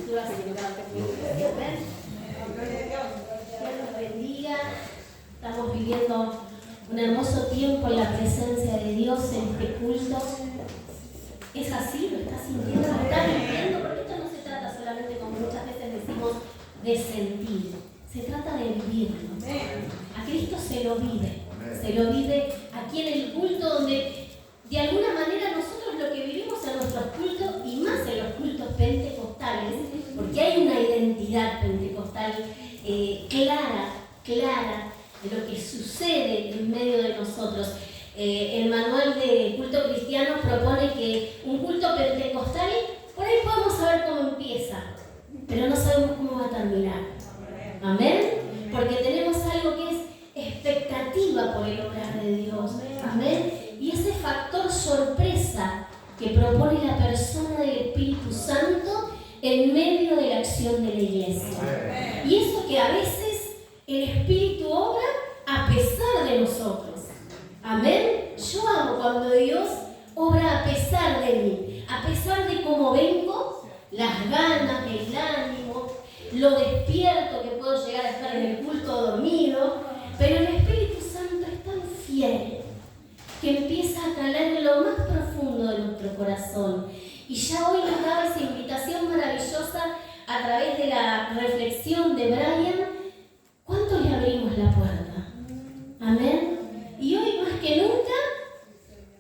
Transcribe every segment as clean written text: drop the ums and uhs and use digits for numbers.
Dios nos bendiga. Estamos viviendo un hermoso tiempo en la presencia de Dios en este culto. ¿Es así? ¿Lo estás sintiendo? ¿Lo estás viviendo? Porque esto no se trata solamente, como muchas veces decimos, de sentir. Se trata de vivirlo. A Cristo se lo vive. Se lo vive aquí en el culto, donde de alguna manera nosotros lo que vivimos en nuestros cultos, y más en los cultos pentecostales, porque hay una identidad pentecostal clara de lo que sucede en medio de nosotros. El manual de culto cristiano propone que un culto pentecostal, por ahí podemos saber cómo empieza, pero no sabemos cómo va a terminar. Amén. Porque tenemos algo que es expectativa por el obrar de Dios. Amén. Y ese factor sorpresa que propone la persona del Espíritu Santo en medio de la acción de la iglesia. Y eso que a veces el Espíritu obra a pesar de nosotros. Amén. Yo amo cuando Dios obra a pesar de mí, a pesar de cómo vengo, las ganas, el ánimo, lo despierto que puedo llegar a estar en el culto dormido, pero el Espíritu Santo es tan fiel que empieza a calar en lo más profundo de nuestro corazón. Y ya hoy nos daba esa invitación maravillosa a través de la reflexión de Brian. ¿Cuánto le abrimos la puerta? Amén. Y hoy más que nunca,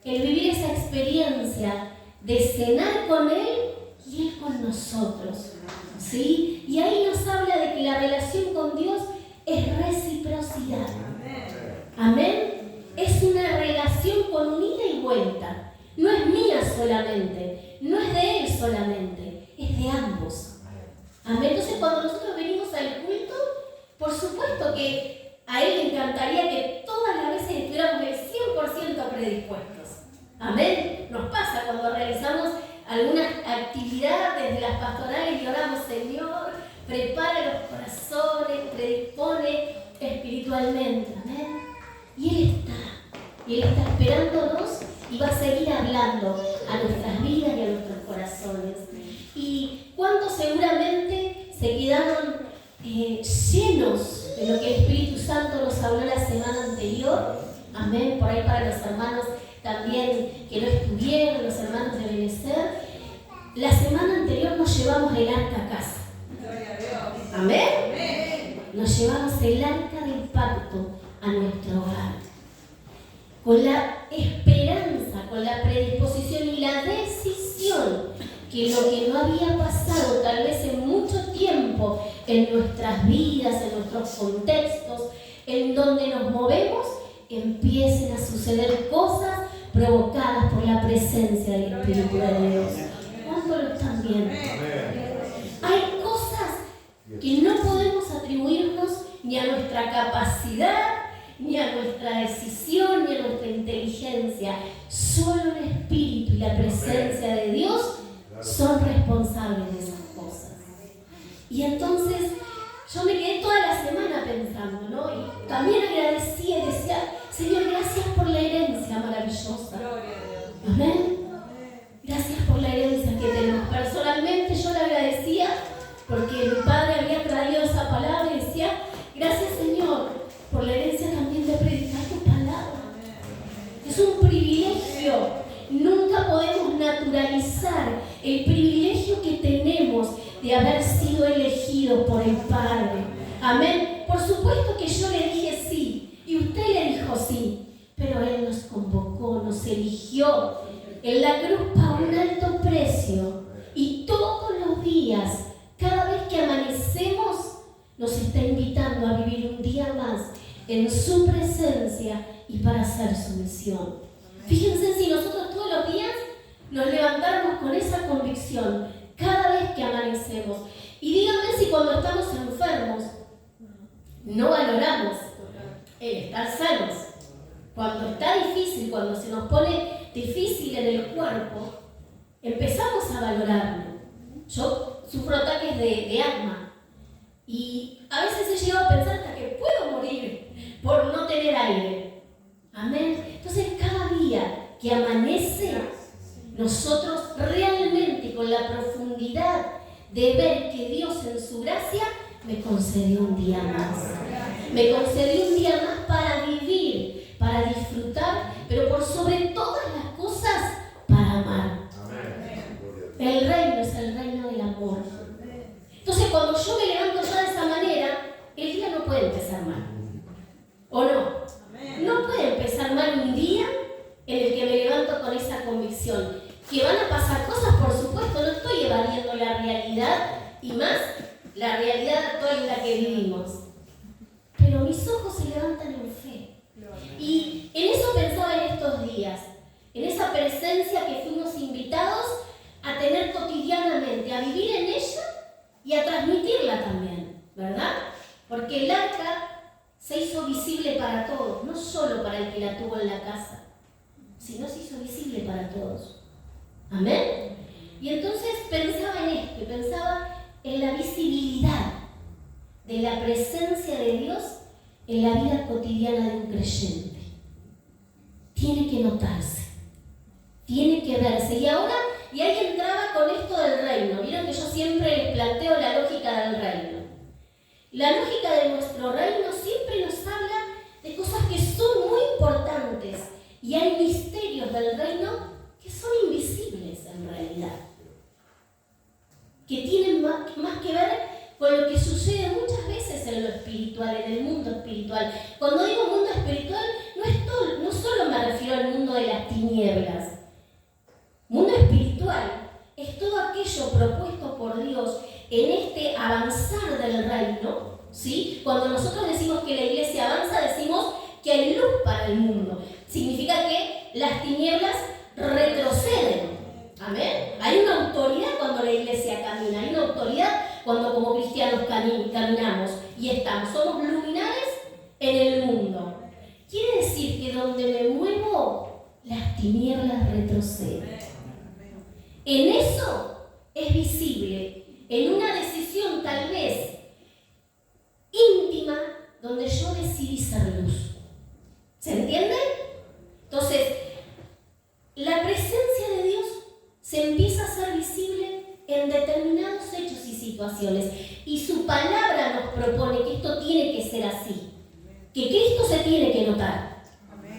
el vivir esa experiencia de cenar con Él y Él con nosotros. ¿Sí? Y ahí nos habla de que la relación con Dios es reciprocidad. Amén. Es una relación con un ida y vuelta. No es mía solamente, no es de Él solamente, es de ambos. Amén. Entonces cuando nosotros venimos al culto, por supuesto que a Él le encantaría que todas las veces estuviéramos el 100% predispuestos. Amén. Nos pasa cuando realizamos alguna actividad desde las pastorales y oramos, Señor, prepara los corazones, predispone espiritualmente. Amén. Y Él está esperándonos y va a seguir hablando a nuestras vidas y a nuestros corazones. Y cuántos seguramente se quedaron llenos de lo que el Espíritu Santo nos habló la semana anterior. Amén. Por ahí para los hermanos también que no estuvieron, los hermanos de Benecer. La semana anterior nos llevamos el arca a casa. Amén. Nos llevamos el arca del pacto a nuestro hogar. Con la esperanza, con la predisposición y la decisión que lo que no había pasado tal vez en mucho tiempo en nuestras vidas, en nuestros contextos, en donde nos movemos, empiecen a suceder cosas provocadas por la presencia del Espíritu de Dios. ¿Cuánto lo están viendo? Hay cosas que no podemos atribuirnos ni a nuestra capacidad, ni a nuestra decisión, ni a nuestra inteligencia. Solo el Espíritu y la presencia de Dios son responsables de esas cosas. Y entonces yo me quedé toda la semana pensando, ¿no? Y también agradecía y decía, Señor, gracias por la herencia maravillosa. Amén. Gracias por la herencia que tenemos. Personalmente yo le agradecía porque mi padre había traído esa palabra y decía, gracias, Señor, por la herencia también de predicar tu palabra. Es un privilegio. Nunca podemos naturalizar el privilegio que tenemos de haber sido elegidos por el Padre. Amén. Por supuesto que yo le dije sí y usted le dijo sí, pero Él nos convocó, nos eligió. En la cruz pagó un alto precio y todos los días, cada vez que amanecemos, nos está invitando a vivir un día más en su presencia y para hacer su misión. Fíjense si nosotros todos los días nos levantáramos con esa convicción, cada vez que amanecemos. Y díganme si cuando estamos enfermos no valoramos el estar sanos. Cuando está difícil, cuando se nos pone difícil en el cuerpo, empezamos a valorarlo. Yo sufro ataques de asma y a veces he llegado a pensar hasta que puedo morir por no tener aire. Amén. Entonces cada día que amanece, nosotros realmente con la profundidad de ver que Dios en su gracia me concedió un día más. Me concedió un día más para vivir, para disfrutar, pero por sobre todas las cosas, para amar. El reino es el reino del amor. Entonces, cuando yo me levanto ya de esa manera, el día no puede empezar mal. ¿O no? No puede empezar mal un día en el que me levanto con esa convicción. Que van a pasar cosas, por supuesto, no estoy evadiendo la realidad y más la realidad actual en la que vivimos. Pero mis ojos se levantan en fe. Y en eso pensaba en estos días, en esa presencia que fuimos invitados a tener cotidianamente, a vivir en ella y a transmitirla también, ¿verdad? Porque el arca se hizo visible para todos, no solo para el que la tuvo en la casa, sino se hizo visible para todos. ¿Amén? Y entonces pensaba en esto, pensaba en la visibilidad de la presencia de Dios en la vida cotidiana de un creyente. Tiene que notarse, tiene que verse. Y ahí entraba con esto del reino. Vieron que yo siempre les planteo la lógica del reino. La lógica de nuestro reino siempre nos habla de cosas que son muy importantes. Y hay misterios del reino que son invisibles en realidad. Que tienen más que ver con lo que sucede muchas veces en lo espiritual, en el mundo espiritual. Cuando digo mundo espiritual, no solo me refiero al mundo de las tinieblas. Mundo espiritual es todo aquello propuesto por Dios en este avanzar del reino, ¿sí? Cuando nosotros decimos que la iglesia avanza, decimos que hay luz para el mundo. Significa que las tinieblas retroceden. ¿Amén? Hay una autoridad cuando la iglesia camina, hay una autoridad cuando como cristianos caminamos y somos luminares en el mundo. Quiere decir que donde me muevo, las tinieblas retroceden. En eso es visible, en una decisión tal vez íntima, donde yo decidí ser luz. ¿Se entiende? Entonces, la presencia de Dios se empieza a hacer visible en determinados hechos y situaciones. Y su palabra nos propone que esto tiene que ser así. Que Cristo se tiene que notar.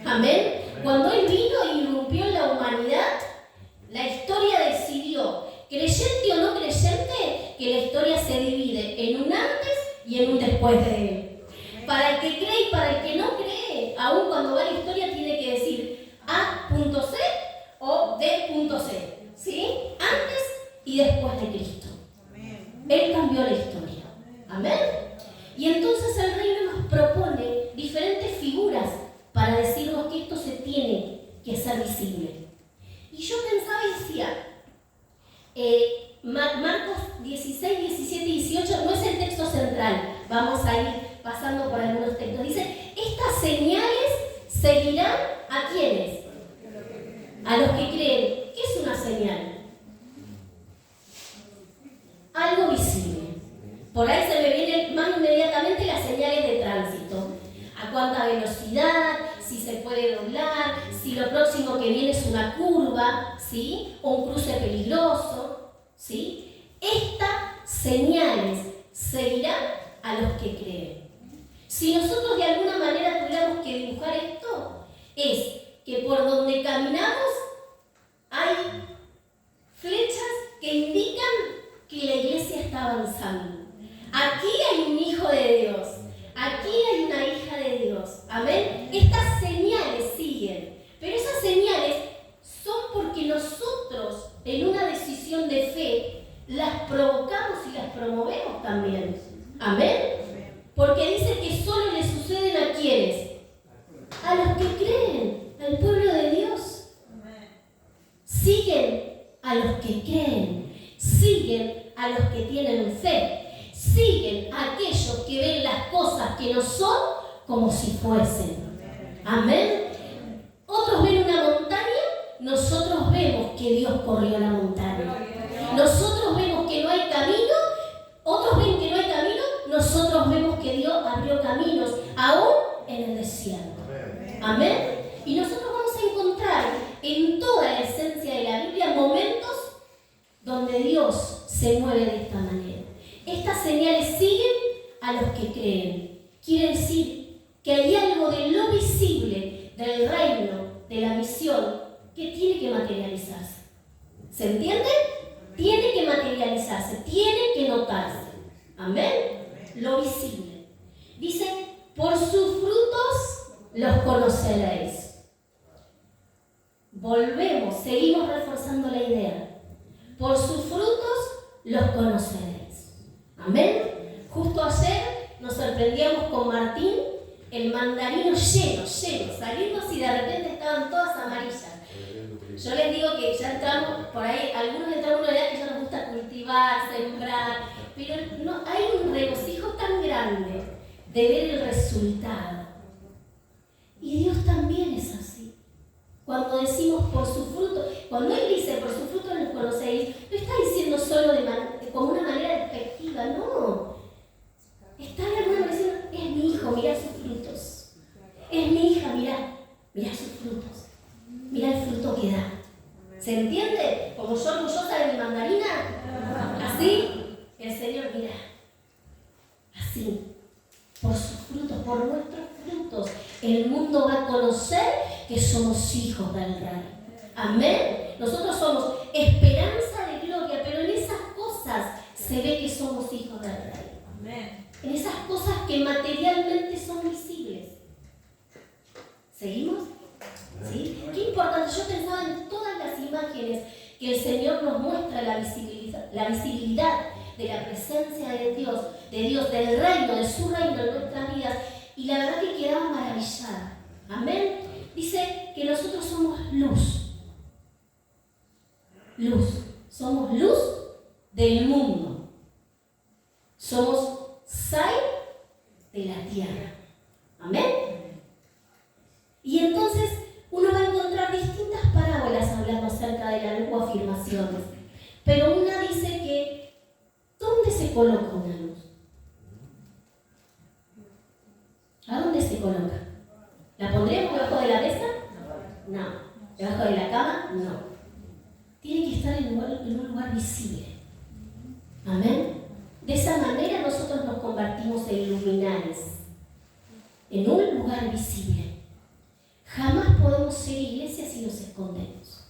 Amén. Cuando Él vino y irrumpió en la humanidad, la historia decidió, creyente o no creyente, que la historia se divide en un antes y en un después de Él. Para el que cree y para el que no cree, aun cuando va la historia, tiene que decir A.C o D.C. ¿Sí? Antes y después de Cristo. Él cambió la historia. Amén. Y entonces el reino nos propone diferentes figuras para decirnos que esto se tiene que hacer visible. Y yo pensaba y decía, Marcos 16, 17 y 18 no es el texto central. Vamos a ir pasando por algunos textos. Dice, estas señales seguirán ¿a quiénes? A los que creen. ¿Qué es una señal? Algo visible. Por ahí se me vienen más inmediatamente las señales de tránsito. A cuánta velocidad, si se puede doblar, si lo próximo que viene es una curva, ¿sí? O un cruce peligroso, ¿sí? Estas señales seguirán a los que creen. Si nosotros de alguna manera tuviéramos que dibujar esto, es que por donde caminamos hay flechas que indican que la iglesia está avanzando. Aquí hay un hijo de Dios, aquí hay una hija de Dios. Amén. Estas señales siguen, pero esas señales son porque nosotros en una decisión de fe las provocamos y las promovemos también. Amén. Porque dice que solo le suceden a quienes, a los que creen, al pueblo de Dios. Siguen a los que creen, siguen a los que tienen fe, siguen a aquellos que ven las cosas que no son como si fuesen. Amén. Otros ven una montaña, nosotros vemos que Dios corrió la montaña. Nosotros vemos que no hay camino, otros ven que no hay camino, nosotros vemos que Dios abrió caminos, aún en el desierto. Amén. Y nosotros vamos a encontrar en toda la esencia de la Biblia momentos donde donde Dios se mueve de esta manera. Estas señales siguen a los que creen. Quiere decir que hay algo de lo visible, del reino, de la misión, que tiene que materializarse. ¿Se entiende? Tiene que materializarse, tiene que notarse. Amén. Lo visible. Dice, por sus frutos los conoceréis. Volvemos, seguimos reforzando la idea. Por sus frutos los conoceréis. Amén. Justo ayer nos sorprendíamos con Martín, el mandarino lleno, salimos y de repente estaban todas amarillas. Yo les digo que ya entramos, por ahí, algunos entramos en una edad que ya nos gusta cultivar, sembrar, pero no, hay un regocijo tan grande de ver el resultado. Y Dios también es así. Cuando decimos por su fruto, cuando Él dice por su fruto los conocéis, no está diciendo solo como una manera despectiva, no. Está el hermano diciendo, es mi hijo, mirá sus frutos. Es mi hija, mirá sus frutos. Mirá el fruto que da. ¿Se entiende? Como yo orgullosa de mi mandarina. Así, el Señor mira. Así. Por sus frutos, por nuestros frutos, el mundo va a conocer que somos hijos del Rey. Amén. Nosotros somos esperanza de gloria, pero en esas cosas se ve que somos hijos del Rey. Amén. En esas cosas que materialmente son visibles. ¿Seguimos? ¿Sí? Qué importante. Yo pensaba en todas las imágenes que el Señor nos muestra, la visibilidad de la presencia de Dios, del reino, de su reino en nuestras vidas, y la verdad que quedaba maravillada. Amén. Dice que nosotros somos luz. Somos luz del mundo. Somos sal de la tierra. Amén. Y entonces uno va a encontrar distintas parábolas hablando acerca de la luz o afirmaciones. Pero una dice que, ¿dónde se coloca una luz? ¿A dónde se coloca? ¿La pondremos debajo de la mesa? No. ¿Debajo de la cama? No. Tiene que estar en un lugar visible. Amén. De esa manera nosotros nos convertimos en luminares, en un lugar visible. Jamás podemos ser iglesia si nos escondemos.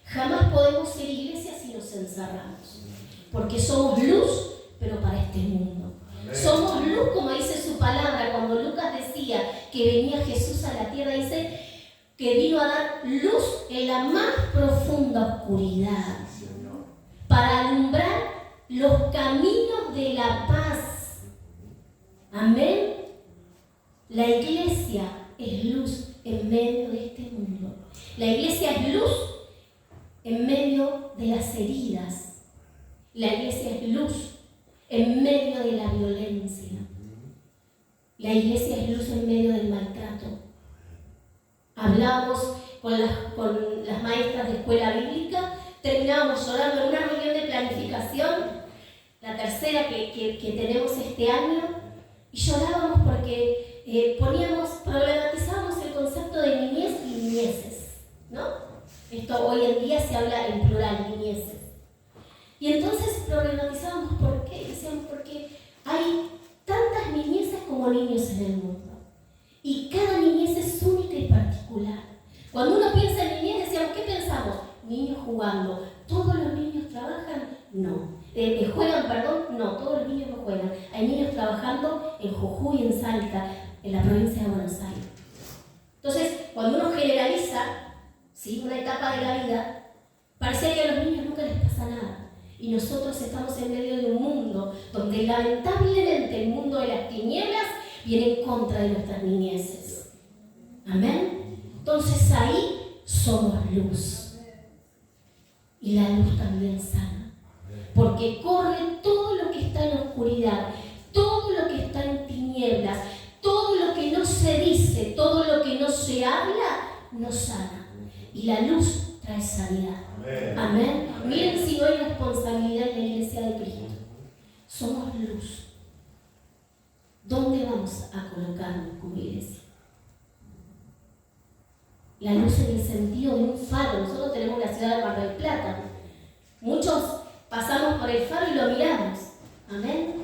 Jamás podemos ser iglesia si nos encerramos. Porque somos luz, pero para este mundo. Amén. Somos luz, como dice su palabra. Cuando Lucas decía que venía Jesús a la tierra, dice que vino a dar luz en la más profunda oscuridad. Para alumbrar los caminos de la paz. Amén. La iglesia es luz en medio de este mundo. La iglesia es luz en medio de las heridas. La iglesia es luz en medio de la violencia. La iglesia es luz en medio del maltrato. Hablábamos con las maestras de escuela bíblica, terminábamos llorando en una reunión de planificación, la tercera que tenemos este año, y llorábamos porque problematizábamos el concepto de niñez y niñeces, ¿no? Esto hoy en día se habla en plural, niñeces. Y entonces problematizábamos por qué, decíamos porque hay tantas niñeces como niños en el mundo. Y cada niñez es única y particular. Cuando uno piensa en niñez, decíamos, ¿qué pensamos? Niños jugando. ¿Todos los niños trabajan? No. No, todos los niños no juegan. Hay niños trabajando en Jujuy, en Salta, en la provincia de Buenos Aires. Entonces, cuando uno generaliza, ¿sí?, una etapa de la vida, parece que a los niños nunca les pasa nada. Y nosotros estamos en medio de un mundo donde lamentablemente el mundo de las tinieblas viene en contra de nuestras niñeces. Amén. Entonces ahí somos luz. Y la luz también sana. Porque corre todo lo que está en la oscuridad, todo lo que está en tinieblas, todo lo que no se dice, todo lo que no se habla, nos sana. Y la luz trae sanidad. Amén. Amén. Miren si no hay responsabilidad en la iglesia de Cristo. Somos luz. ¿Dónde vamos a colocarnos como iglesia? La luz en el sentido de un faro. Nosotros tenemos la ciudad de Mar del Plata. Muchos pasamos por el faro y lo miramos. Amén.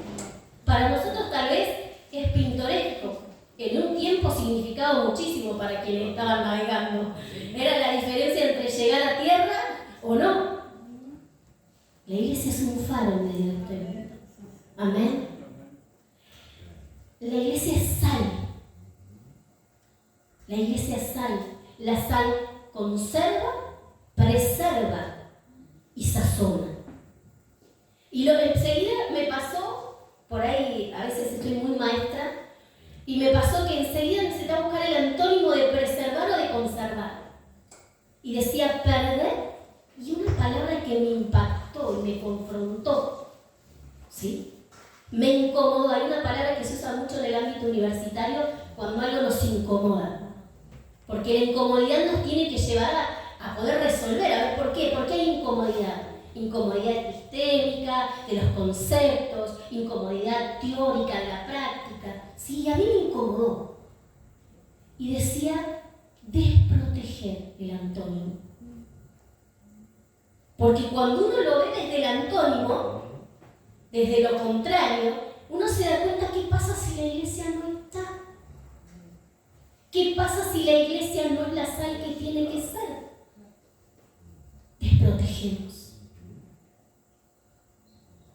Para nosotros tal vez es pintoresco. En un tiempo significaba muchísimo para quienes estaban navegando. Era la diferencia entre llegar a tierra o no. La iglesia es un faro en medio de este mundo. Amén. La iglesia es sal. La iglesia es sal. La sal conserva, preserva y sazona. Y enseguida me pasó, por ahí a veces estoy muy maestra, y me pasó que enseguida necesitaba buscar el antónimo de preservar o de conservar. Y decía perder, y una palabra que me impactó y me confrontó, ¿sí? Me incomodó. Hay una palabra que se usa mucho en el ámbito universitario cuando algo nos incomoda. Porque la incomodidad nos tiene que llevar a poder resolver. A ver, ¿por qué? ¿Por qué hay incomodidad? Incomodidad epistémica, de los conceptos, incomodidad teórica de la práctica. Sí, a mí me incomodó. Y decía, desproteger el antónimo. Porque cuando uno lo ve desde el antónimo, desde lo contrario, uno se da cuenta qué pasa si la iglesia no está. ¿Qué pasa si la iglesia no es la sal que tiene que ser? Desprotegemos.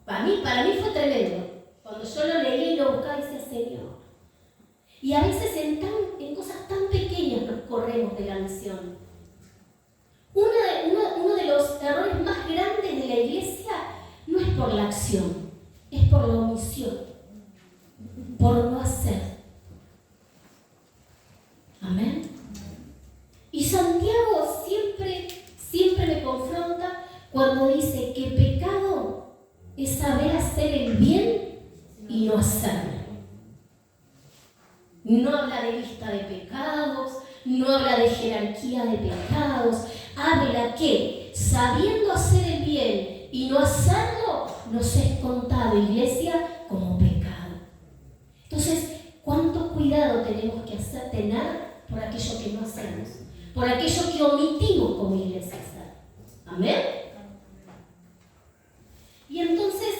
Para mí fue tremendo. Cuando yo lo leí y lo buscaba, decía, Señor. Y a veces en cosas tan pequeñas nos corremos de la misión. Uno de los errores más grandes de la iglesia no es por la acción, es por la omisión, por no hacer. Amén. Y Santiago siempre me confronta cuando dice que pecado es saber hacer el bien y no hacerlo. No habla de lista de pecados, no habla de jerarquía de pecados, habla que sabiendo hacer el bien y no hacerlo, nos es contado, iglesia, como pecado. Entonces, ¿cuánto cuidado tenemos que tener por aquello que no hacemos? Por aquello que omitimos como iglesia hacer. ¿Amén? Y entonces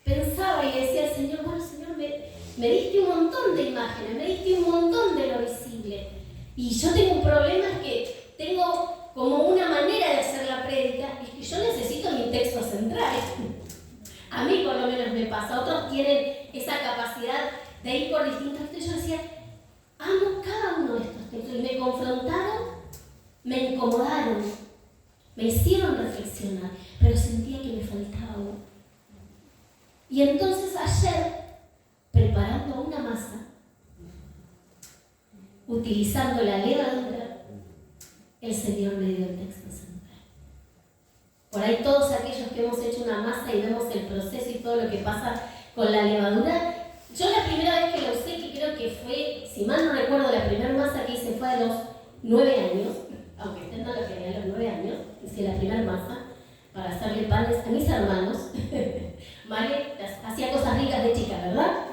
pensaba y decía, Señor, bueno, Señor, me diste un montón de imágenes, me diste un montón de lo visible. Y yo tengo un problema, es que tengo como una manera de hacer la prédica, es que yo necesito mi texto central. A mí por lo menos me pasa, otros tienen esa capacidad de ir por distintos textos. Yo decía, amo cada uno de estos textos y me confrontaron, me incomodaron, me hicieron reflexionar, pero sentía que me faltaba uno. Y entonces ayer, preparando una masa, utilizando la levadura, el Señor me dio el texto central. Por ahí todos aquellos que hemos hecho una masa y vemos el proceso y todo lo que pasa con la levadura, yo la primera vez que lo usé, que creo que fue, si mal no recuerdo, la primera masa que hice fue a los 9 años, aunque usted no lo quería, a los 9 años, hice la primera masa para hacerle panes a mis hermanos. Male hacía cosas ricas de chica, ¿verdad?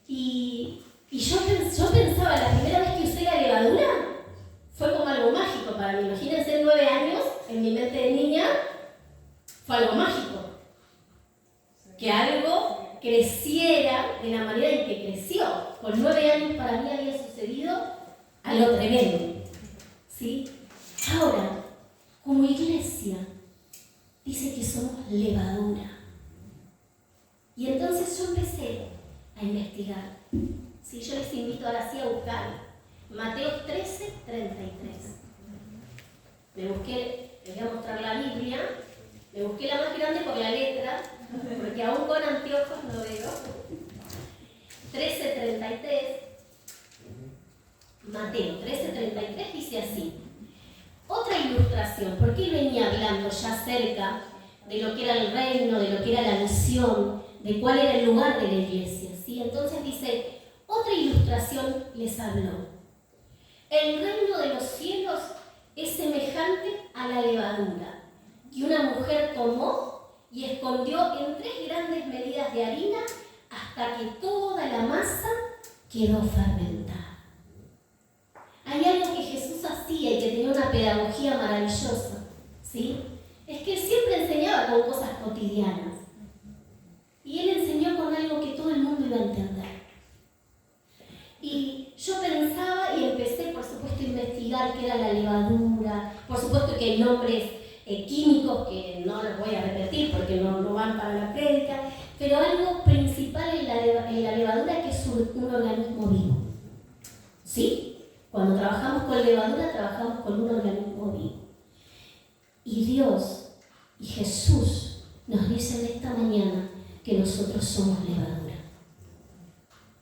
Y yo pensaba, la primera vez que usé la levadura, fue como algo mágico para mí. Imagínense, 9 años, en mi mente de niña, fue algo mágico. Que algo creciera de la manera en que creció. Con 9 años para mí había sucedido algo tremendo. ¿Sí? Ahora, como iglesia, dice que somos levadura. Y entonces yo empecé a investigar. ¿Sí? Yo les invito ahora sí a buscar Mateo 13, 33. Les voy a mostrar la Biblia. Me busqué la más grande por la letra, porque aún con anteojos no veo. 13:33. Mateo 13:33 dice así. Otra ilustración, porque él venía hablando ya cerca de lo que era el reino, de lo que era la misión, de cuál era el lugar de la iglesia. ¿Sí? Entonces dice, otra ilustración les habló. El reino de los cielos es semejante a la levadura que una mujer tomó y escondió en 3 grandes medidas de harina hasta que toda la masa quedó fermentada. Hay algo que Jesús hacía y que tenía una pedagogía maravillosa, ¿sí? Es que él siempre enseñaba con cosas cotidianas. Y él enseñó con algo que todo el mundo iba a entender. Y yo pensaba y empecé, por supuesto, a investigar qué era la levadura. Por supuesto que hay nombres químicos que no los voy a repetir porque no van para la prédica, pero algo principal en la levadura es que es un organismo vivo. ¿Sí? Cuando trabajamos con levadura, trabajamos con un organismo vivo. Y Dios y Jesús nos dicen esta mañana que nosotros somos levadura.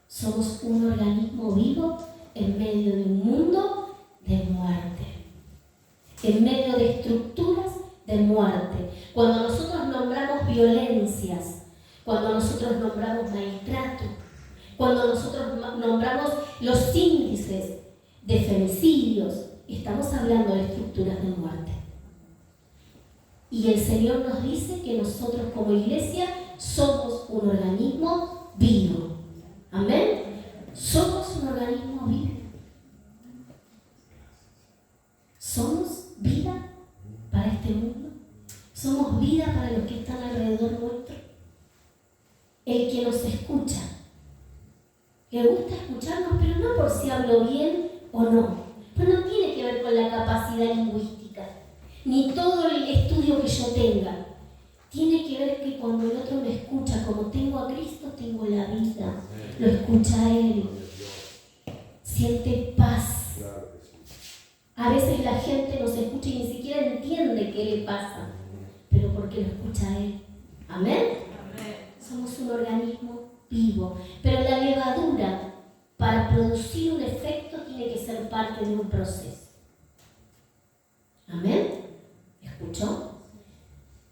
Somos un organismo vivo en medio de un mundo de muerte, en medio de estructuras de muerte. Cuando nosotros nombramos violencias, cuando nosotros nombramos maltrato, cuando nosotros nombramos los índices de femicidios, estamos hablando de estructuras de muerte. Y el Señor nos dice que nosotros como iglesia somos un organismo vivo. Amén. Somos un organismo vivo. Somos vida para este mundo. Somos vida para los que están alrededor nuestro. El que nos escucha. Le gusta escucharnos, pero no por si hablo bien o no. Pero no tiene que ver con la capacidad lingüística, ni todo el estudio que yo tenga. Tiene que ver que cuando el otro me escucha, como tengo a Cristo, tengo la vida. Lo escucha a Él. Siente paz. A veces la gente nos escucha y ni siquiera entiende qué le pasa, pero porque lo escucha a Él. ¿Amén? Somos un organismo vivo. Pero la levadura, para producir un efecto, tiene que ser parte de un proceso. ¿Amén? ¿Escuchó?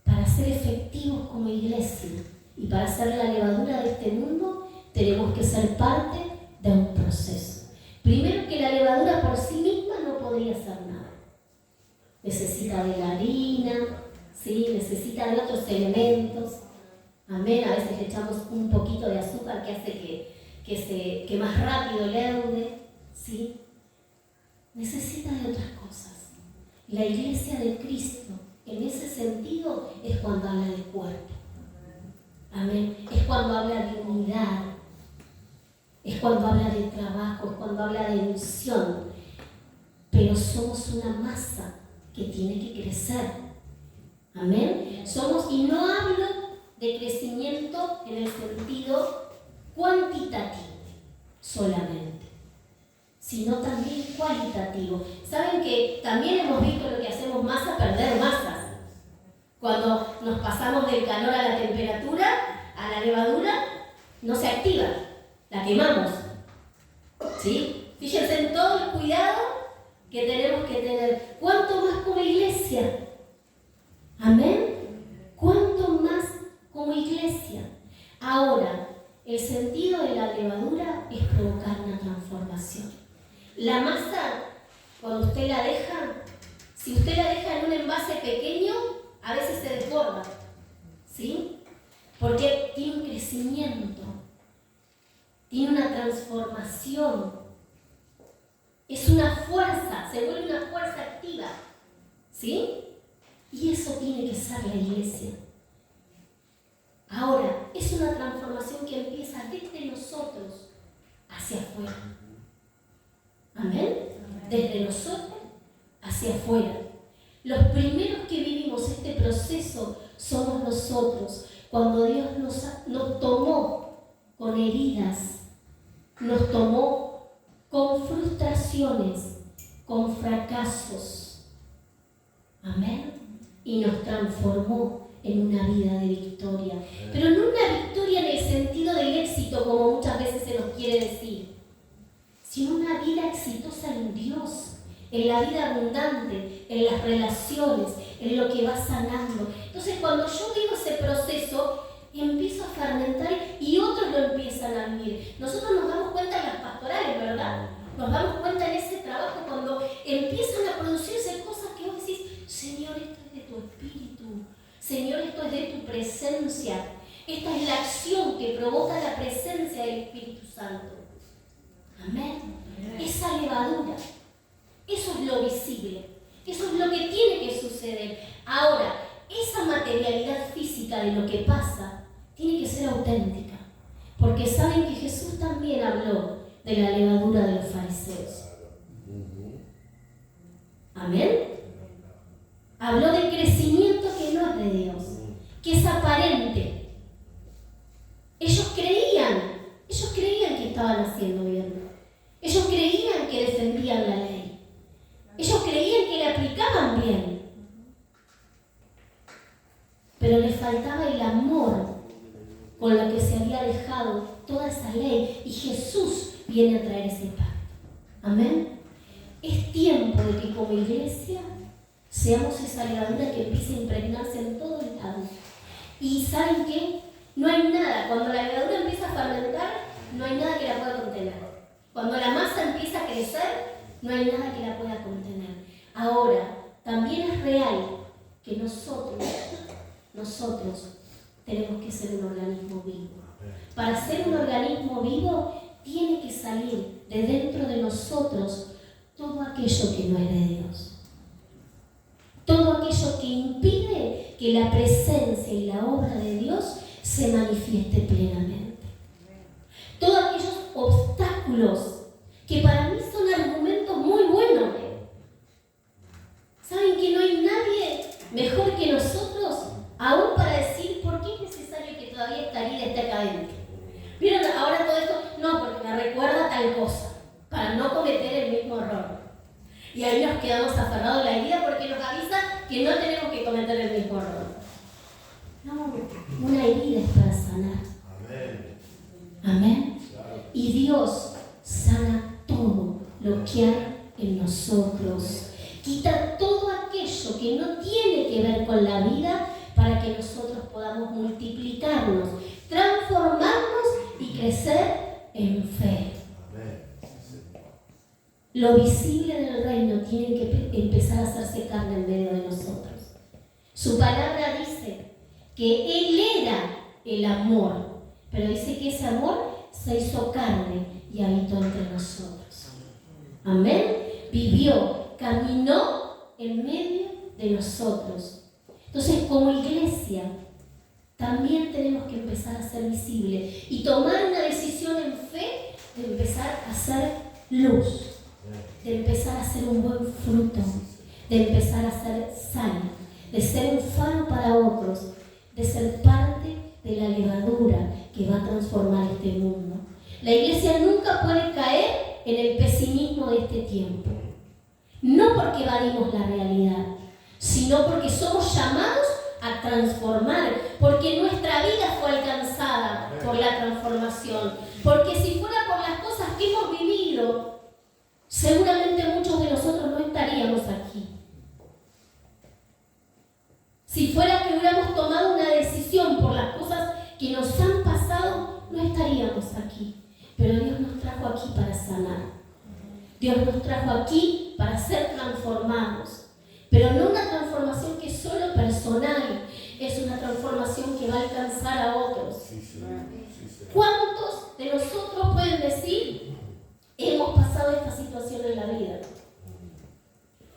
Para ser efectivos como iglesia y para ser la levadura de este mundo, tenemos que ser parte de un proceso. Primero, que la levadura por sí misma no podría hacer nada. Necesita de la harina, ¿sí? Necesita de otros elementos. Amén. A veces le echamos un poquito de azúcar que hace que más rápido leude, ¿sí? Necesita de otras cosas. La iglesia de Cristo, en ese sentido, es cuando habla de cuerpo. Amén. Es cuando habla de unidad. Es cuando habla de trabajo, es cuando habla de misión. Pero somos una masa que tiene que crecer. Amén. Y no hablo de crecimiento en el sentido cuantitativo solamente, sino también cualitativo. Saben que también hemos visto lo que hacemos masa, perder masas. Cuando nos pasamos del calor a la temperatura, a la levadura, no se activa, la quemamos. ¿Sí? Fíjense en todo el cuidado que tenemos que tener. ¿Cuánto más como iglesia? ¿Amén? ¿Cuánto más como iglesia? Ahora, el sentido de la levadura es provocar una transformación. La masa, cuando usted la deja, si usted la deja en un envase pequeño, a veces se desborda, ¿sí? Porque tiene un crecimiento, tiene una transformación, es una fuerza, se vuelve una fuerza activa, ¿sí? Y eso tiene que ser la iglesia. Ahora, es una transformación que empieza desde nosotros hacia afuera. ¿Amén? Desde nosotros hacia afuera. Los primeros que vivimos este proceso somos nosotros. Cuando Dios nos tomó con heridas, nos tomó con frustraciones, con fracasos. Amén. Y nos transformó en una vida de victoria. Pero no una victoria en el sentido del éxito, como muchas veces se nos quiere decir, sino una vida exitosa en Dios, en la vida abundante, en las relaciones, en lo que va sanando. Entonces, cuando yo vivo ese proceso, empiezo a fermentar y otros lo empiezan a vivir. Nosotros nos damos cuenta en las pastorales, ¿verdad? Nos damos cuenta en ese trabajo cuando empiezan a producirse cosas que vos decís, Señor, esto es de tu espíritu. Señor, esto es de tu presencia. Esta es la acción que provoca la presencia del Espíritu Santo. Amén. Esa levadura, eso es lo visible. Eso es lo que tiene que suceder. Ahora, esa materialidad física de lo que pasa tiene que ser auténtica, porque saben que Jesús también habló de la levadura de los fariseos. Amén. Habló de crecimiento que no es de Dios, que es aparente. Ellos creían que estaban haciendo bien. Ellos creían que defendían la ley. Ellos creían que la aplicaban bien. Pero les faltaba el amor con lo que se había dejado toda esa ley. Y Jesús viene a traer ese pacto. Amén. Es tiempo de que como iglesia seamos esa levadura que empiece a impregnarse en todos lados. Y ¿saben qué? No hay nada. Cuando la levadura empieza a fermentar, no hay nada que la pueda contener. Cuando la masa empieza a crecer, no hay nada que la pueda contener. Ahora, también es real que nosotros tenemos que ser un organismo vivo. Para ser un organismo vivo, tiene que salir de dentro de nosotros todo aquello que no es de Dios. Todo aquello que impide que la presencia y la obra de Dios se manifieste plenamente. Todos aquellos obstáculos que para mí son argumentos muy buenos. ¿Saben que no hay nadie mejor que nosotros aún para decir por qué es necesario que todavía esta herida esté acá adentro? ¿Vieron ahora todo esto? No, porque me recuerda tal cosa, para no cometer el mismo error. Y ahí nos quedamos aferrados a la herida porque nos avisa que no tenemos que cometer el mismo error. No, una herida es para sanar. Amén. Amén. Y Dios sana todo lo que hay en nosotros. Quita todo aquello que no tiene que ver con la vida para que nosotros podamos multiplicarnos, transformarnos y crecer en fe. Lo visible del reino tiene que empezar a hacerse carne en medio de nosotros. Su palabra dice que Él era el amor, pero dice que ese amor se hizo carne y habitó entre nosotros. Amén. Vivió, caminó en medio de nosotros. Entonces, como iglesia, también tenemos que empezar a ser visibles y tomar una decisión en fe de empezar a ser luz, de empezar a ser un buen fruto, de empezar a ser sal, de ser un faro para otros, de ser parte de la levadura que va a transformar este mundo. La iglesia nunca puede caer en el pesimismo de este tiempo, no porque evadimos la realidad, sino porque somos llamados a transformar, porque nuestra vida fue alcanzada por la transformación, porque si fuera por las cosas que hemos vivido, seguramente muchos de nosotros no estaríamos aquí. Si fuera que hubiéramos tomado una decisión por las cosas que nos han pasado, no estaríamos aquí. Pero Dios nos trajo aquí para sanar. Dios nos trajo aquí para ser transformados. Pero no una transformación que es solo personal, es una transformación que va a alcanzar a otros. ¿Cuántos de nosotros pueden decir, hemos pasado esta situación en la vida?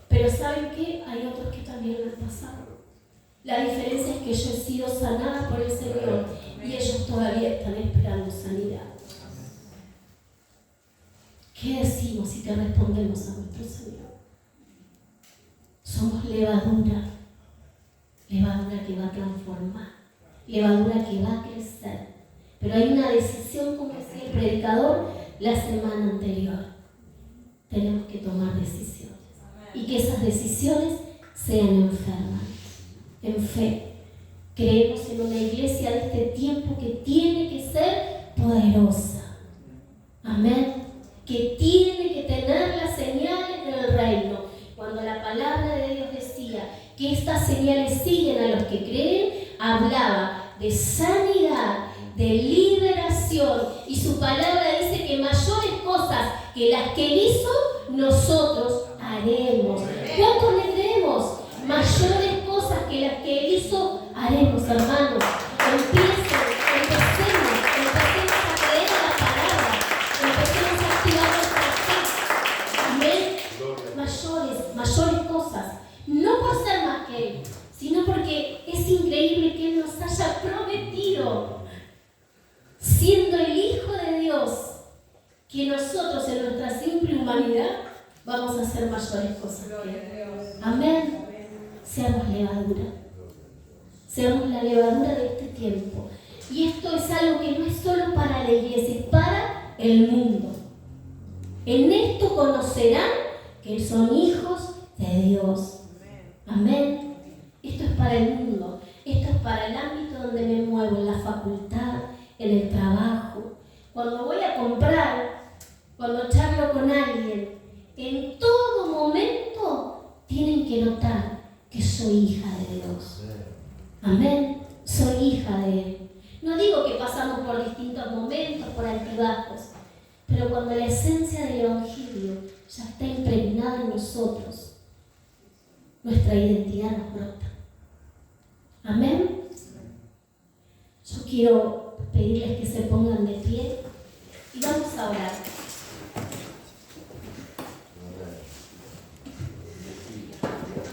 Pero ¿saben qué? Hay otros que también lo han pasado. La diferencia es que yo he sido sanada por el Señor y ellos todavía están esperando sanidad. ¿Qué decimos si te respondemos a nuestro Señor? Somos levadura, levadura que va a transformar, levadura que va a crecer. Pero hay una decisión, como decía el predicador la semana anterior. Tenemos que tomar decisiones. Y que esas decisiones sean enfermas. En fe. Creemos en una iglesia de este tiempo que tiene que ser poderosa. Amén. Que tiene que tener las señales del reino. Cuando la palabra de Dios decía que estas señales siguen a los que creen, hablaba de sanidad, de liberación, y su palabra dice que mayores cosas que las que Él hizo, nosotros haremos. ¿Cuántos le creemos? Mayores cosas que las que Él hizo, haremos, hermanos. Empecemos a creer a la palabra, empecemos a activar nuestra fe. Amén. Mayores cosas, no por ser más que Él, sino haya prometido, siendo el Hijo de Dios, que nosotros en nuestra simple humanidad vamos a hacer mayores cosas que Él. Amén. Seamos levadura. Seamos la levadura de este tiempo. Y esto es algo que no es solo para la iglesia, es para el mundo. En esto conocerán que son hijos de Dios. Amén. Esto es para el mundo. Esto es para el ámbito donde me muevo, en la facultad, en el trabajo. Cuando voy a comprar, cuando charlo con alguien, en todo momento tienen que notar que soy hija de Dios. Amén. Soy hija de Él. No digo que pasamos por distintos momentos, por altibajos, pero cuando la esencia del Evangelio ya está impregnada en nosotros, nuestra identidad nos brota. Amén. Yo quiero pedirles que se pongan de pie y vamos a orar.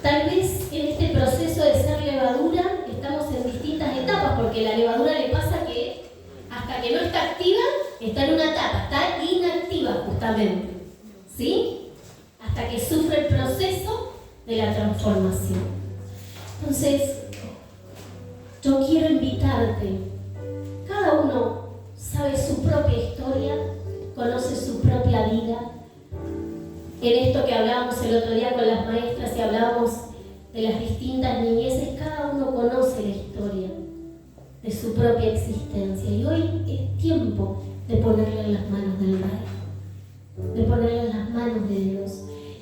Tal vez en este proceso de ser levadura estamos en distintas etapas, porque la levadura le pasa que hasta que no está activa, está en una etapa, está inactiva justamente, ¿sí? Hasta que sufre el proceso de la transformación. Entonces, yo quiero invitarte. Cada uno sabe su propia historia, conoce su propia vida. En esto que hablábamos el otro día con las maestras y hablábamos de las distintas niñeces, cada uno conoce la historia de su propia existencia. Y hoy es tiempo de ponerlo en las manos del Rey, de ponerlo en las manos de Dios.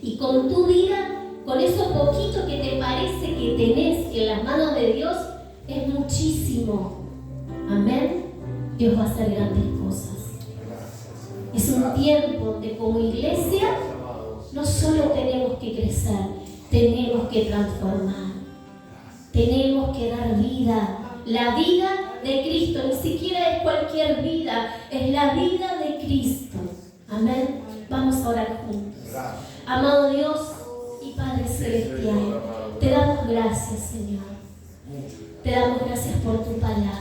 Y con tu vida, con eso poquito que te parece que tenés en las manos de Dios, es muchísimo. Amén. Dios va a hacer grandes cosas. Es un tiempo donde como iglesia no solo tenemos que crecer, tenemos que transformar. Tenemos que dar vida. La vida de Cristo, ni siquiera es cualquier vida, es la vida de Cristo. Amén. Vamos a orar juntos. Amado Dios y Padre Celestial, te damos gracias, Señor. Te damos gracias por tu palabra.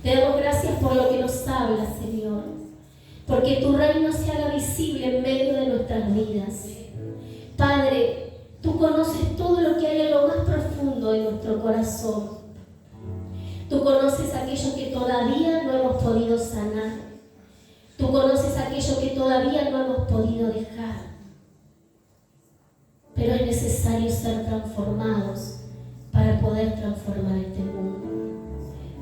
Te damos gracias por lo que nos habla, Señor. Porque tu reino se haga visible en medio de nuestras vidas. Padre, tú conoces todo lo que hay en lo más profundo de nuestro corazón. Tú conoces aquello que todavía no hemos podido sanar. Tú conoces aquello que todavía no hemos podido dejar. Pero es necesario ser transformados para poder transformar este mundo.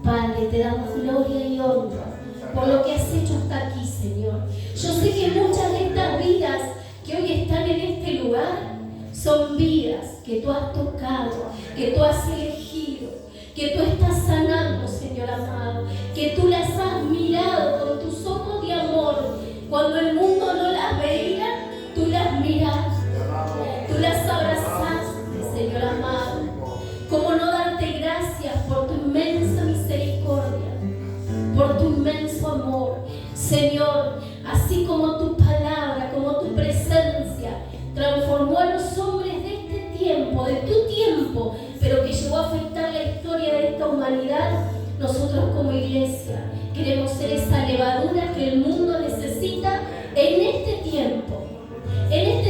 Padre, te damos gloria y honra por lo que has hecho hasta aquí, Señor. Yo sé que muchas de estas vidas que hoy están en este lugar son vidas que tú has tocado, que tú has elegido, que tú estás sanando, Señor amado, que tú las has mirado con tus ojos de amor. Cuando el mundo no las veía, tú las miraste, tú las abrazaste, Señor amado. ¿Cómo no darte gracias por tu inmensa misericordia, por tu inmenso amor? Señor, así como tu palabra, como tu presencia transformó a los hombres de este tiempo, de tu tiempo, pero que llegó a afectar la historia de esta humanidad, nosotros como iglesia queremos ser esa levadura que el mundo necesita en este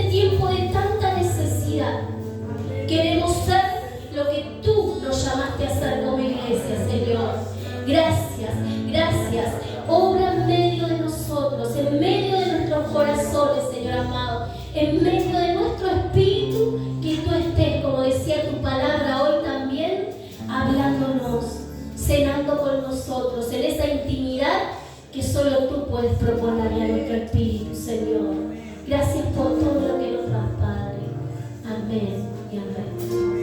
tiempo de tanta necesidad. Queremos ser lo que tú nos llamaste a hacer como iglesia, Señor. Gracias, gracias. Obra en medio de nosotros, en medio de nuestros corazones, Señor amado, en medio de nuestro espíritu, que tú estés, como decía tu palabra hoy también, hablándonos, cenando con nosotros, en esa intimidad que solo tú puedes proponerle a nuestro espíritu, Señor. Gracias por todo lo que nos das, Padre. Amén y amén.